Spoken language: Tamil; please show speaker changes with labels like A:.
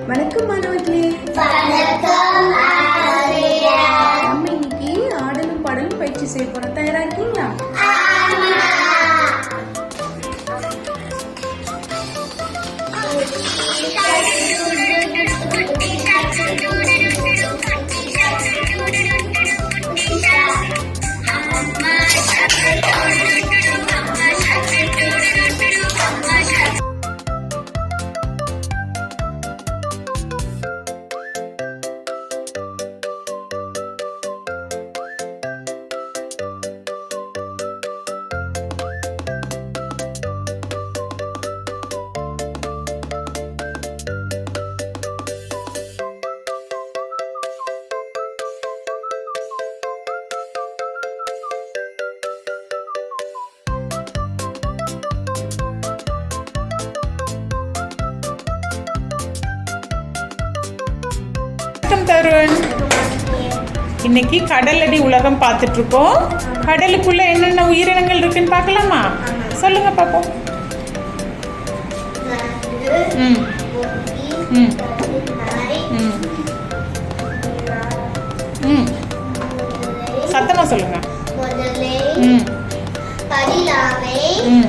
A: வணக்கம் மாணவர்களே.
B: வணக்கம் ஆசிரியர்.
A: நம்ம இன்னைக்கு ஆடலும் பாடலும் பயிற்சி செய்ய போறோம். தயாரா இருக்கீங்களா?
C: வணக்கம் தருண். இன்னைக்கு கடலடி உலகம் பார்த்துட்டு இருக்கோம். கடலுக்குள்ள என்னென்ன உயிரினங்கள் இருக்குன்னு பார்க்கலாமா? சொல்லுங்க பாப்போம். ம் ம் ம் ம் சத்தமா சொல்லுங்க. ம்
B: கடிலாவை,
C: ம்